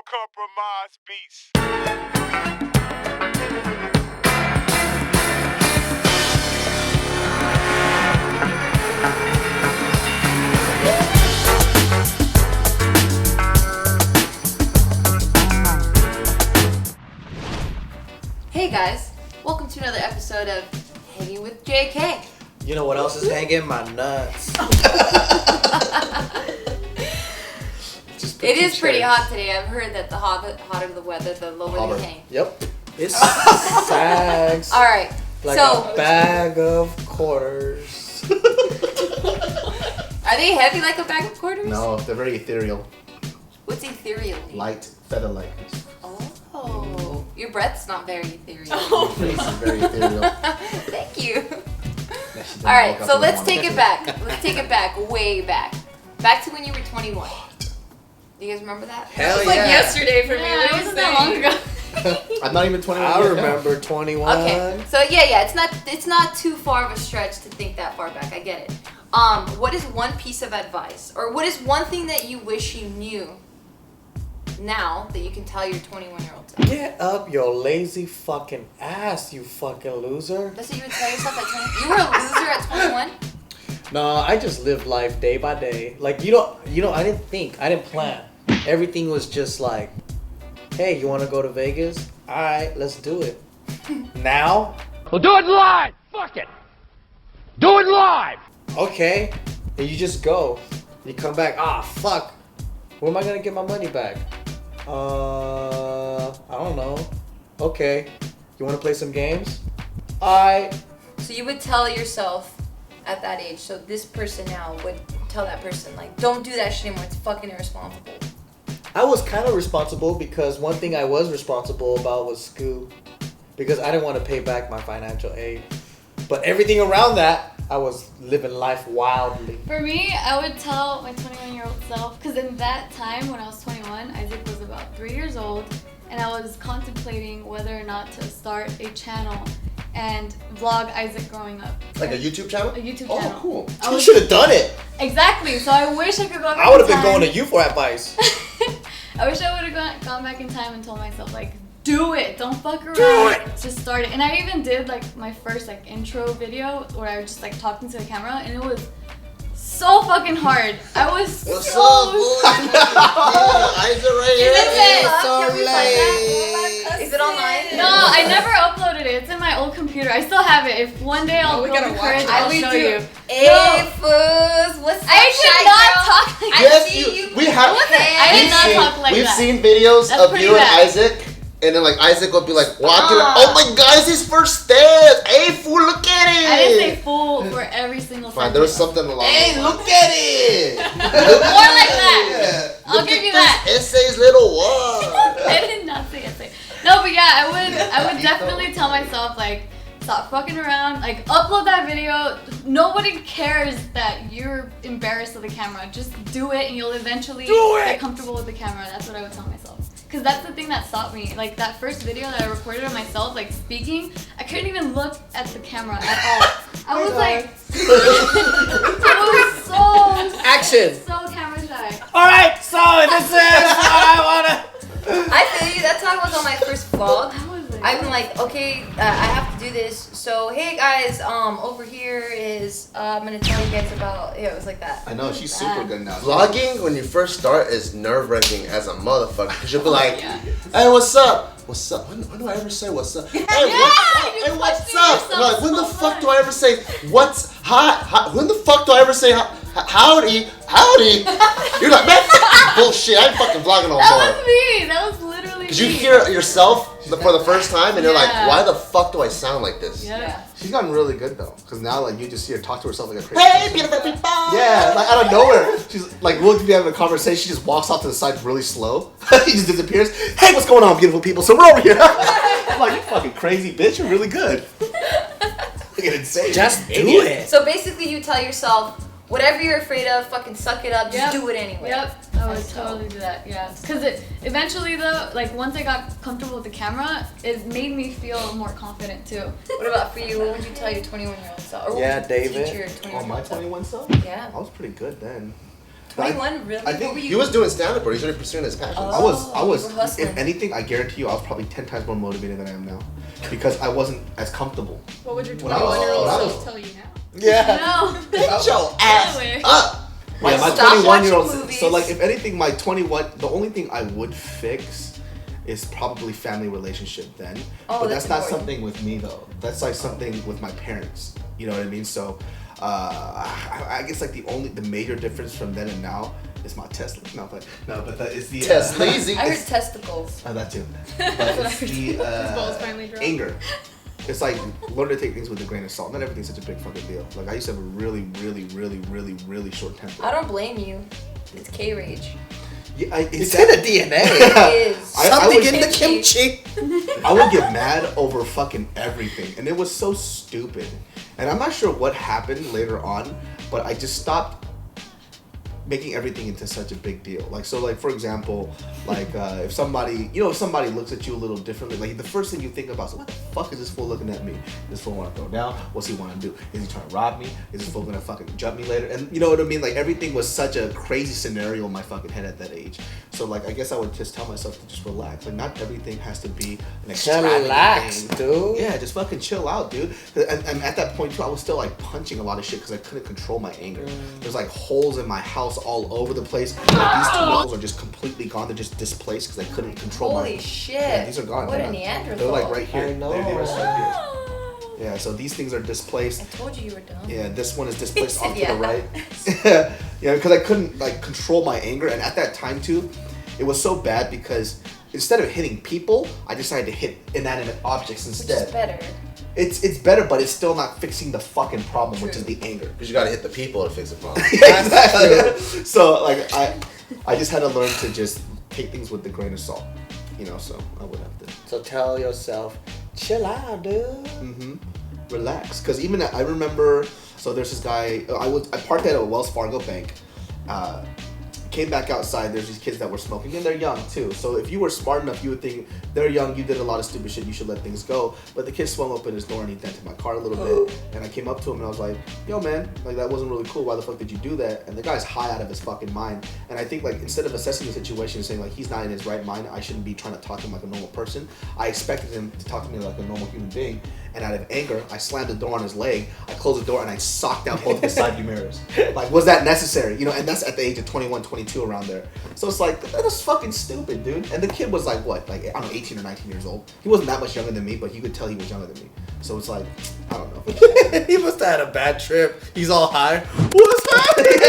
Compromise beats. Hey guys, welcome to another episode of Hanging with JK. You know what else is hanging? My nuts. It is pretty hot today. I've heard that the hotter the weather, the lower the hang. Yep. It's sags. All right. Like so, a bag of quarters. Are they heavy like a bag of quarters? No, they're very ethereal. What's ethereal? Light, feather-like. Oh, your breath's not very ethereal. Your face is very ethereal. Thank you. All right, so let's take it back. Let's take it back, way back. Back to when you were 21. Do you guys remember that? Hell It was yeah. like yesterday for me. Yeah, What it are you wasn't saying? that long ago. I'm not even 21 I yet. remember 21. Okay, so yeah, it's not too far of a stretch to think that far back. I get it. What is one piece of advice, or what is one thing that you wish you knew now that you can tell your 21-year-old self? Get up your lazy fucking ass, you fucking loser. That's what you would tell yourself at 20. You were a loser at 21. No, I just lived life day by day. Like, you know, I didn't plan. Everything was just like, hey, you want to go to Vegas? All right, let's do it. Now? Well, do it live! Fuck it! Do it live! Okay. And you just go. You come back, fuck. Where am I going to get my money back? I don't know. Okay. You want to play some games? All right. So you would tell yourself at that age. So this person now would tell that person, like, don't do that shit anymore. It's fucking irresponsible. I was kind of responsible because one thing I was responsible about was school. Because I didn't want to pay back my financial aid. But everything around that, I was living life wildly. For me, I would tell my 21-year-old self, because in that time when I was 21, Isaac was about 3 years old, and I was contemplating whether or not to start a channel and vlog Isaac growing up. Like a YouTube channel? A YouTube Oh, channel. cool. You should have done it. Exactly. So I wish I could go back I would have in been time. going to you for advice. I wish I would have gone back in time and told myself, like, do it. Don't fuck around. Do it. Just start it. And I even did, like, my first, like, intro video where I was just, like, talking to the camera, and it was so fucking hard. I was What's so... up, boy? Eyes are right here. Is So Can we find late. that? Is it online? No, I never uploaded it. It's in my old computer. I still have it. If one day I'll go to courage, I'll show you. Hey, fools. What's up, I did shy not girl? talk like I that. Yes, see you. we have. I did not talk like We've that. seen videos That's of pretty you bad. and Isaac, and then like Isaac would be like walking. Oh my God, it's his first step. Hey, fool, look at it. I didn't say fool for every single Fine, sentence. there was something along. Hey, those look lines. at it. More like that. Yeah. I'll Look give at you this that. Essay's little one. I did not say it. No, but yeah, I would definitely tell myself, like, stop fucking around, like, upload that video. Nobody cares that you're embarrassed of the camera. Just do it and you'll eventually get comfortable with the camera. That's what I would tell myself. Because that's the thing that stopped me. Like, that first video that I recorded of myself, like, speaking, I couldn't even look at the camera at all. I was like, I was so Action. so camera shy. All right, so this is what I want to... I feel you. That's how I was on my first vlog. How was it? I'm like, okay, I have to do this. So, hey guys, over here is, I'm gonna tell you guys about, yeah, it was like that. I know, she's Bad. super good now. Vlogging, when you first start, is nerve-wracking as a motherfucker. Because you'll be like, Yeah. hey, what's up? What's up? When do I ever say what's up? Hey, what's up? you Hey, what's question up? yourself And I'm like, when so the fuck much. do I ever say what's hi? When the fuck do I ever say howdy? Howdy? You're like, man, bullshit. I ain't fucking vlogging no That more. was me. That was literally me. Because you hear yourself for the first time and you're like, Yeah. why the fuck do I sound like this? Yeah. She's gotten really good though, because now like you just see her talk to herself like a crazy Hey, person. beautiful people. Yeah, like out of nowhere, she's like we'll be having a conversation. She just walks off to the side really slow. He just disappears. Hey, what's going on, beautiful people? So we're over here. I'm like, you fucking crazy bitch. You're really good. Fucking insane. Just do Idiot. it. So basically, you tell yourself, whatever you're afraid of, fucking suck it up, just Yep. do it anyway. Yep, I would That's dope. totally do that. Yeah, because it eventually though, like once I got comfortable with the camera, it made me feel more confident too. What about for you? What would you tell your 21-year-old self? Or what Yeah, would you David. teach your Oh, my 21-year-old self? 21 self? Yeah. I was pretty good then. 21, really? I think What were you? He was doing stand-up, or he's already pursuing his passion. I was, you were hustling. if anything, I guarantee you, I was probably 10 times more motivated than I am now, because I wasn't as comfortable. What would your When I was- 21-year-old when I was- self tell you now? Yeah. No. Get your ass Up. Yeah, my Stop 21-year-old. watching movies. So like, if anything, my 21. The only thing I would fix is probably family relationship then. Oh, but that's that's not important. something with me though. That's like something with my parents. You know what I mean? So, I guess like the major difference from then and now is my Tesla. But that is the Test lazy. I heard testicles. that too. But it's the balls finally dropped. anger. It's like learn to take things with a grain of salt. Not everything's such a big fucking deal. Like I used to have a really, really, really, really, really short temper. I don't blame you. It's K-rage. Yeah, It's in the DNA. It is. Something was- in the kimchi. I would get mad over fucking everything, and it was so stupid. And I'm not sure what happened later on, but I just stopped making everything into such a big deal. Like, so like, for example, like if somebody looks at you a little differently, like the first thing you think about is, what the fuck is this fool looking at me? This fool want to throw down? What's he want to do? Is he trying to rob me? Is this fool gonna fucking jump me later? And you know what I mean? Like everything was such a crazy scenario in my fucking head at that age. So like, I guess I would just tell myself to just relax. Like not everything has to be an extravagant Relax, thing. dude. Yeah, just fucking chill out, dude. And at that point too, I was still like punching a lot of shit because I couldn't control my anger. There's like holes in my house all over the place. Like, these two knuckles are just completely gone. They're just displaced because I couldn't control my. Holy shit. Yeah, these are gone. What They're a not- Neanderthal. They're like right here. I know. They're right here. Yeah, so these things are displaced. I told you were dumb. Yeah, this one is displaced He said, onto yeah. the right. Yeah, because I couldn't like control my anger, and at that time too, it was so bad because instead of hitting people, I decided to hit inanimate objects Which is instead. better. It's better, but it's still not fixing the fucking problem, which is the anger. Because you gotta hit the people to fix the problem. Exactly. So like I just had to learn to just take things with a grain of salt, you know. So I would have to. So tell yourself, chill out, dude. Relax, because even I remember. So there's this guy. I parked at a Wells Fargo bank. Came back outside. There's these kids that were smoking, and they're young too. So if you were smart enough, you would think they're young. You did a lot of stupid shit. You should let things go. But the kid swung open his door and he dented my car a little bit. And I came up to him and I was like, "Yo, man, like that wasn't really cool. Why the fuck did you do that?" And the guy's high out of his fucking mind. And I think like instead of assessing the situation and saying like he's not in his right mind, I shouldn't be trying to talk to him like a normal person. I expected him to talk to me like a normal human being. And out of anger, I slammed the door on his leg. I closed the door and I socked out both of his side view mirrors. Like, was that necessary? You know, and that's at the age of 21, 22 around there. So it's like, that was fucking stupid, dude. And the kid was like, what? Like, I don't know, 18 or 19 years old. He wasn't that much younger than me, but you could tell he was younger than me. So it's like, I don't know. He must have had a bad trip. He's all high. What's happening?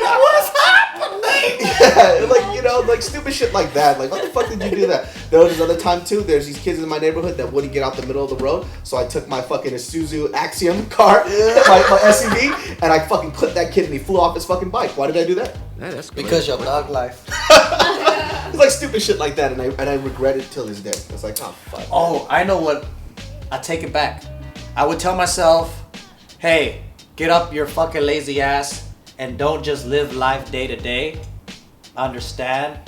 What's happening? Yeah, like, you know, like stupid shit like that. Like, what the fuck did you do that? There was this other time too. There's these kids in my neighborhood that wouldn't get out the middle of the road. So I took my fucking Isuzu Axiom car, my SUV, and I fucking clipped that kid and he flew off his fucking bike. Why did I do that? That's Because your dog life. It's like stupid shit like that, and I regret it till this day. It's like, oh fuck. Oh, I know what. I take it back. I would tell myself, hey, get up your fucking lazy ass and don't just live life day to day. Understand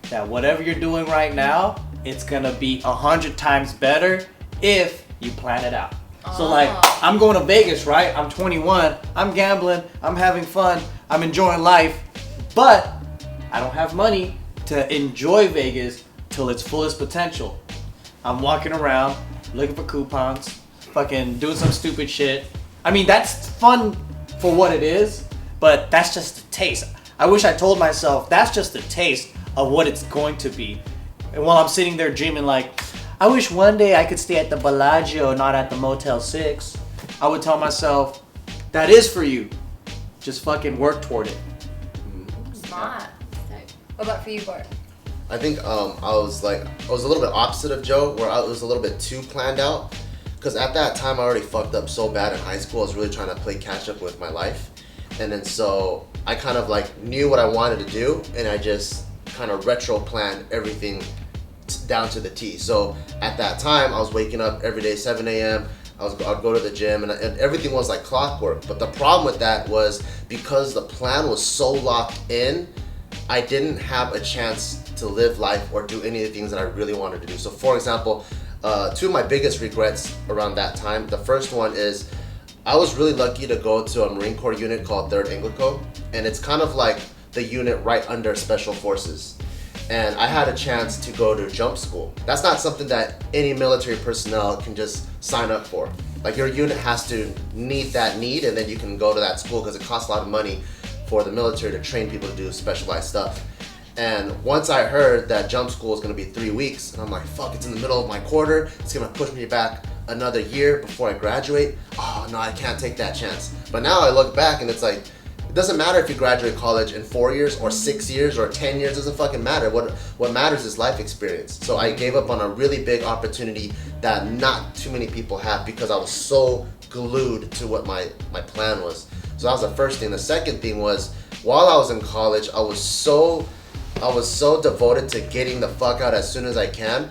that whatever you're doing right now, it's gonna be 100 times better if you plan it out. So like, I'm going to Vegas, right? I'm 21, I'm gambling, I'm having fun, I'm enjoying life, but I don't have money to enjoy Vegas till its fullest potential. I'm walking around, looking for coupons, fucking doing some stupid shit. I mean, that's fun for what it is, but that's just a taste. I wish I told myself that's just a taste of what it's going to be. And while I'm sitting there dreaming like, I wish one day I could stay at the Bellagio, not at the Motel 6. I would tell myself, that is for you. Just fucking work toward it. Smart. What about for you, Bart? I think I was a little bit opposite of Joe, where I was a little bit too planned out. Because at that time, I already fucked up so bad in high school. I was really trying to play catch up with my life. And then so I kind of like knew what I wanted to do, and I just kind of retro planned everything down to the T. So at that time, I was waking up every day 7 a.m. I'd go to the gym, and everything was like clockwork. But the problem with that was because the plan was so locked in, I didn't have a chance to live life or do any of the things that I really wanted to do. So for example, two of my biggest regrets around that time, the first one is I was really lucky to go to a Marine Corps unit called 3rd Anglico, and it's kind of like the unit right under Special Forces. And I had a chance to go to jump school. That's not something that any military personnel can just sign up for. Like your unit has to need that need, and then you can go to that school because it costs a lot of money for the military to train people to do specialized stuff. And once I heard that jump school is gonna be 3 weeks, and I'm like, fuck, it's in the middle of my quarter, it's gonna push me back another year before I graduate. Oh no, I can't take that chance. But now I look back and it's like, it doesn't matter if you graduate college in 4 years or 6 years or 10 years, doesn't fucking matter. What matters is life experience. So I gave up on a really big opportunity that not too many people have because I was so glued to what my plan was. So that was the first thing. The second thing was, while I was in college, I was so devoted to getting the fuck out as soon as I can.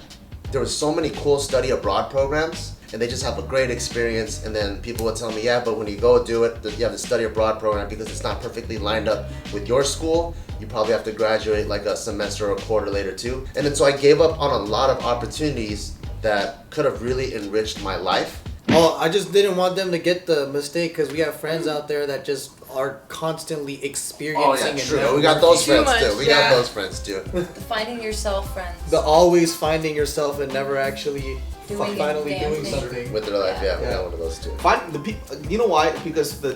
There was so many cool study abroad programs, and they just have a great experience. And then people would tell me, yeah, but when you go do it, you have the study abroad program because it's not perfectly lined up with your school. You probably have to graduate like a semester or a quarter later too. And then so I gave up on a lot of opportunities that could have really enriched my life. Oh, I just didn't want them to get the mistake because we have friends out there that just are constantly experiencing. Oh yeah, and true. We got those Too friends much, too. We yeah. got those friends too. The finding yourself friends. The always finding yourself and never actually Doing finally a damn doing thing. something. With their life, yeah, we Yeah. got one of those too. You know why? Because the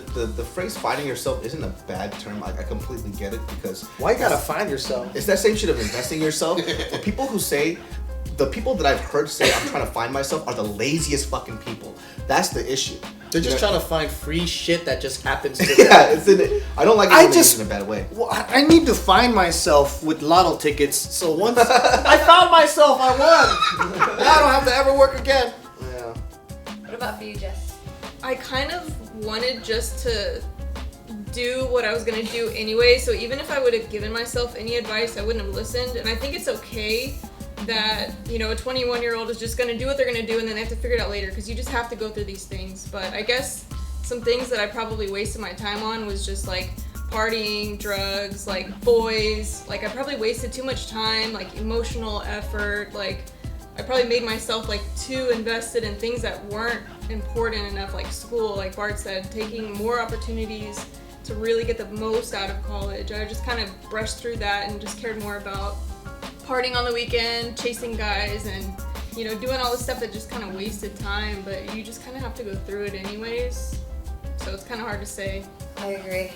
phrase finding yourself isn't a bad term. I completely get it because Why you gotta find yourself? it's that same shit of investing in yourself. The people who say, the people that I've heard say I'm trying to find myself are the laziest fucking people. That's the issue. They're just trying to find free shit that just happens to them. Yeah, it's in it. I don't like it I when they use just- it in a bad way. Well, I need to find myself with lotto tickets. So once I found myself, I won. Now I don't have to ever work again. Yeah. What about for you, Jess? I kind of wanted just to do what I was gonna do anyway, so even if I would have given myself any advice, I wouldn't have listened. And I think it's okay that, you know, a 21-year-old is just gonna do what they're gonna do and then they have to figure it out later, because you just have to go through these things. But I guess some things that I probably wasted my time on was just like partying, drugs, like boys. Like I probably wasted too much time, like emotional effort, like I probably made myself like too invested in things that weren't important enough, like school, like Bart said, taking more opportunities to really get the most out of college. I just kind of brushed through that and just cared more about partying on the weekend, chasing guys, and, you know, doing all the stuff that just kind of wasted time, but you just kind of have to go through it anyways. So it's kind of hard to say. I agree.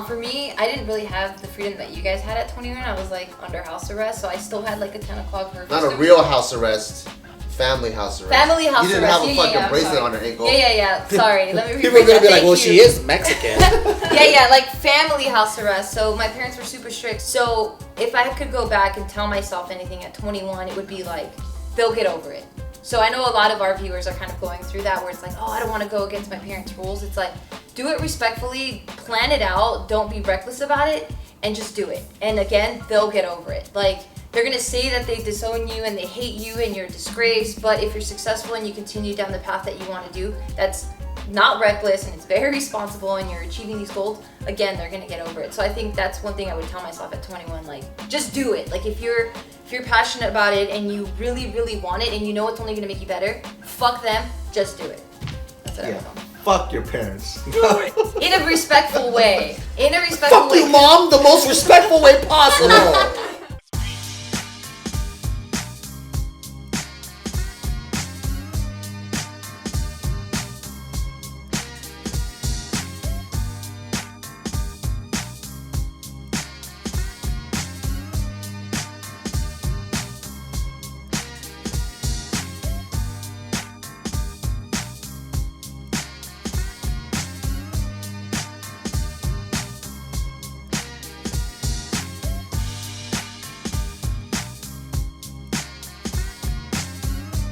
For me, I didn't really have the freedom that you guys had at 21. I was like under house arrest, so I still had like a 10 o'clock curfew. Not a real house arrest, family house arrest. Family house You didn't arrest. have a Yeah, fucking I'm bracelet sorry. on her ankle. Yeah. Sorry, let me rephrase People are gonna that. be like, Thank well, you. she is Mexican. Yeah, like family house arrest. So my parents were super strict. So if I could go back and tell myself anything at 21, it would be like, they'll get over it. So I know a lot of our viewers are kind of going through that where it's like, oh, I don't want to go against my parents' rules. It's like, do it respectfully, plan it out, don't be reckless about it, and just do it. And again, they'll get over it. Like, they're gonna say that they disown you and they hate you and you're a disgrace, but if you're successful and you continue down the path that you want to do, that's not reckless and it's very responsible and you're achieving these goals, again, they're gonna get over it. So I think that's one thing I would tell myself at 21, like, just do it. Like, if you're passionate about it and you really, really want it and you know it's only gonna make you better, fuck them, just do it. That's what I would tell them. Fuck your parents. In a respectful way. In a respectful Fuck way. you, mom. The most respectful way possible.